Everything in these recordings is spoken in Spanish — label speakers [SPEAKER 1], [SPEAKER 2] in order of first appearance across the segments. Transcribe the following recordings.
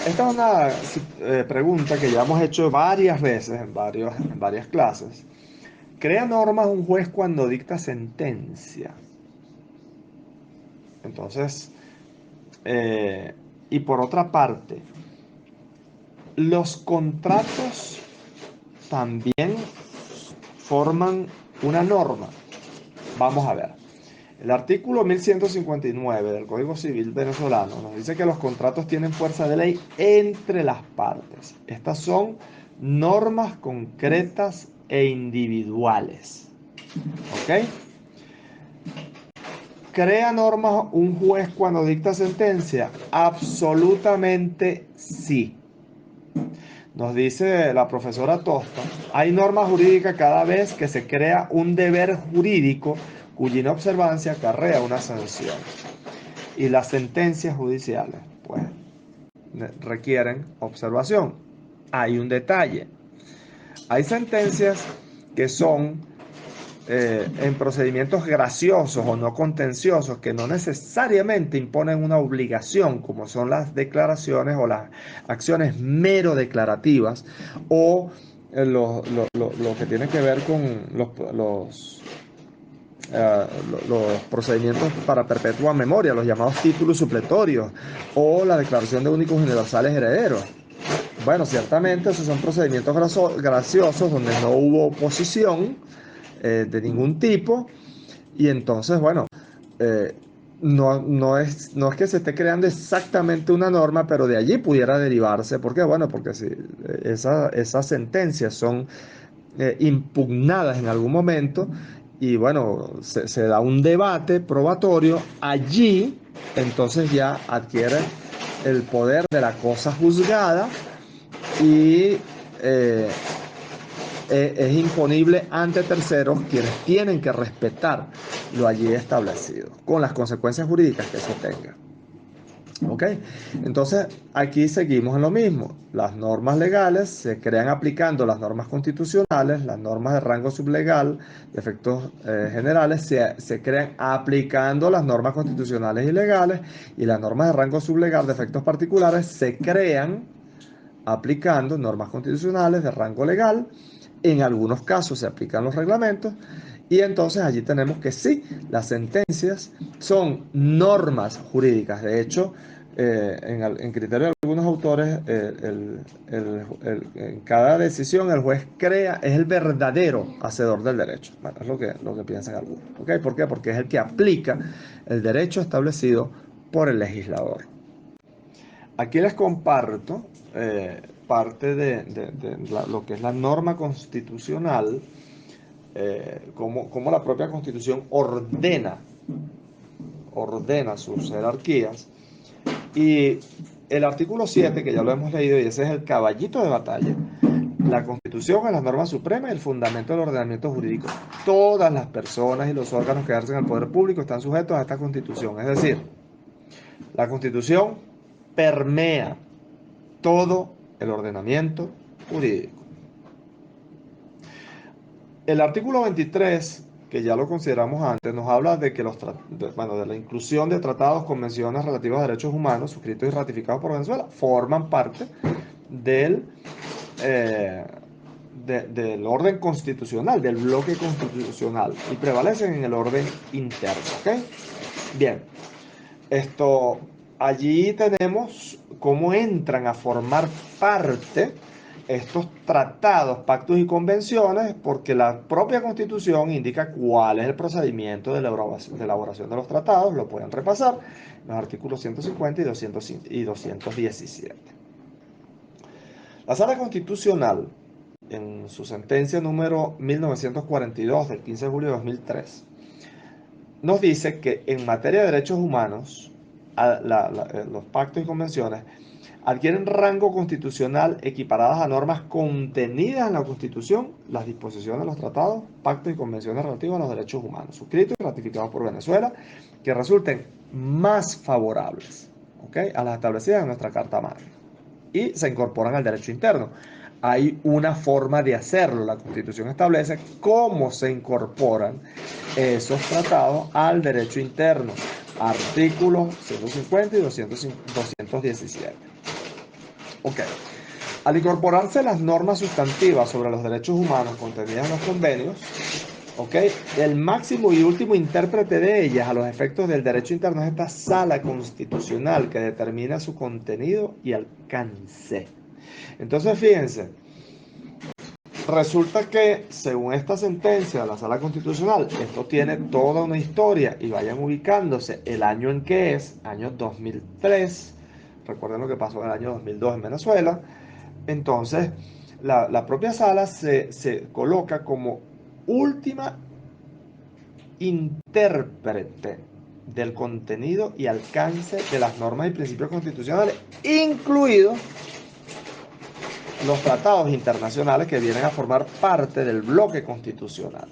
[SPEAKER 1] Esta es una pregunta que ya hemos hecho varias veces en varias clases. ¿Crea normas un juez cuando dicta sentencia? Entonces, eh, y por otra parte, los contratos también forman una norma. Vamos a ver. El artículo 1159 del Código Civil venezolano nos dice que los contratos tienen fuerza de ley entre las partes. Estas son normas concretas e individuales. ¿Ok? ¿Crea normas un juez cuando dicta sentencia? Absolutamente sí. Nos dice la profesora Tosta, hay normas jurídicas cada vez que se crea un deber jurídico cuya inobservancia acarrea una sanción. Y las sentencias judiciales, pues, requieren observación. Hay un detalle. Hay sentencias que son en procedimientos graciosos o no contenciosos que no necesariamente imponen una obligación, como son las declaraciones o las acciones mero declarativas o lo que tiene que ver con los procedimientos para perpetua memoria, los llamados títulos supletorios o la declaración de únicos universales herederos. Bueno, ciertamente esos son procedimientos graciosos donde no hubo oposición de ningún tipo y entonces, bueno, eh, no es que se esté creando exactamente una norma, pero de allí pudiera derivarse. ¿Por qué? Bueno, porque si esas sentencias son impugnadas en algún momento y bueno, se da un debate probatorio, allí entonces ya adquiere el poder de la cosa juzgada y eh, es imponible ante terceros quienes tienen que respetar lo allí establecido, con las consecuencias jurídicas que eso tenga. ¿Ok? Entonces, aquí seguimos en lo mismo. Las normas legales se crean aplicando las normas constitucionales, las normas de rango sublegal, de efectos generales, se crean aplicando las normas constitucionales y legales, y las normas de rango sublegal de efectos particulares se crean aplicando normas constitucionales de rango legal. En algunos casos se aplican los reglamentos y entonces allí tenemos que sí, las sentencias son normas jurídicas. De hecho, en criterio de algunos autores, en cada decisión el juez crea, es el verdadero hacedor del derecho. Bueno, es lo que piensan algunos. ¿Okay? ¿Por qué? Porque es el que aplica el derecho establecido por el legislador. Aquí les comparto parte de lo que es la norma constitucional, cómo la propia constitución ordena sus jerarquías. Y el artículo 7 que ya lo hemos leído, y ese es el caballito de batalla, la constitución es la norma suprema y el fundamento del ordenamiento jurídico. Todas las personas y los órganos que ejercen el poder público están sujetos a esta constitución. Es decir, la constitución permea todo el ordenamiento jurídico. El artículo 23, que ya lo consideramos antes, nos habla de que de la inclusión de tratados, convenciones relativas a derechos humanos suscritos y ratificados por Venezuela, forman parte del, eh, del orden constitucional, del bloque constitucional, y prevalecen en el orden interno. ¿Ok? Bien, esto, allí tenemos cómo entran a formar parte estos tratados, pactos y convenciones, porque la propia Constitución indica cuál es el procedimiento de elaboración de los tratados, lo pueden repasar, los artículos 150 y 217. La Sala Constitucional, en su sentencia número 1942 del 15 de julio de 2003, nos dice que en materia de derechos humanos, los pactos y convenciones adquieren rango constitucional equiparadas a normas contenidas en la Constitución, las disposiciones de los tratados, pactos y convenciones relativos a los derechos humanos, suscritos y ratificados por Venezuela, que resulten más favorables, ¿okay?, a las establecidas en nuestra Carta Magna y se incorporan al derecho interno. Hay una forma de hacerlo. La Constitución establece cómo se incorporan esos tratados al derecho interno. Artículos 150 y 217. Ok. Al incorporarse las normas sustantivas sobre los derechos humanos contenidas en los convenios, ¿ok? El máximo y último intérprete de ellas a los efectos del derecho interno es esta sala constitucional que determina su contenido y alcance. Entonces, fíjense, resulta que según esta sentencia de la sala constitucional, esto tiene toda una historia y vayan ubicándose el año en que es, año 2003, recuerden lo que pasó en el año 2002 en Venezuela. Entonces, la propia sala se coloca como última intérprete del contenido y alcance de las normas y principios constitucionales, incluidos los tratados internacionales que vienen a formar parte del bloque constitucional.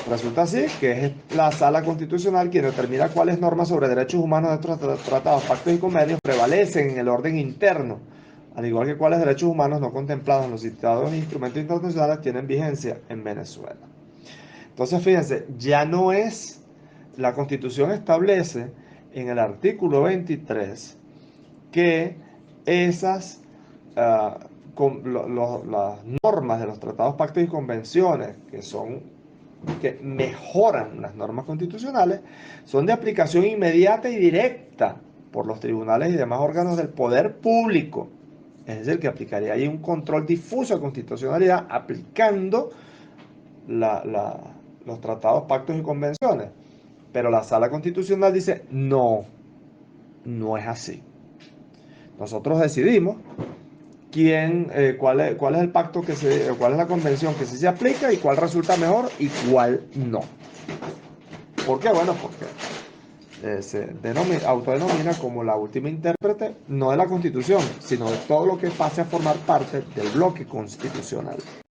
[SPEAKER 1] Resulta así que es la sala constitucional quien determina cuáles normas sobre derechos humanos de estos tratados, pactos y convenios prevalecen en el orden interno, al igual que cuáles derechos humanos no contemplados en los citados instrumentos internacionales tienen vigencia en Venezuela. Entonces, fíjense, ya no es, la Constitución establece en el artículo 23 que esas las normas de los tratados, pactos y convenciones que mejoran las normas constitucionales son de aplicación inmediata y directa por los tribunales y demás órganos del poder público. Es decir, que aplicaría ahí un control difuso de constitucionalidad aplicando los tratados, pactos y convenciones. Pero la sala constitucional dice, no, no es así. Nosotros decidimos cuál es el pacto cuál es la convención que sí se aplica y cuál resulta mejor y cuál no. ¿Por qué? Bueno, porque se autodenomina como la última intérprete, no de la Constitución, sino de todo lo que pase a formar parte del bloque constitucional.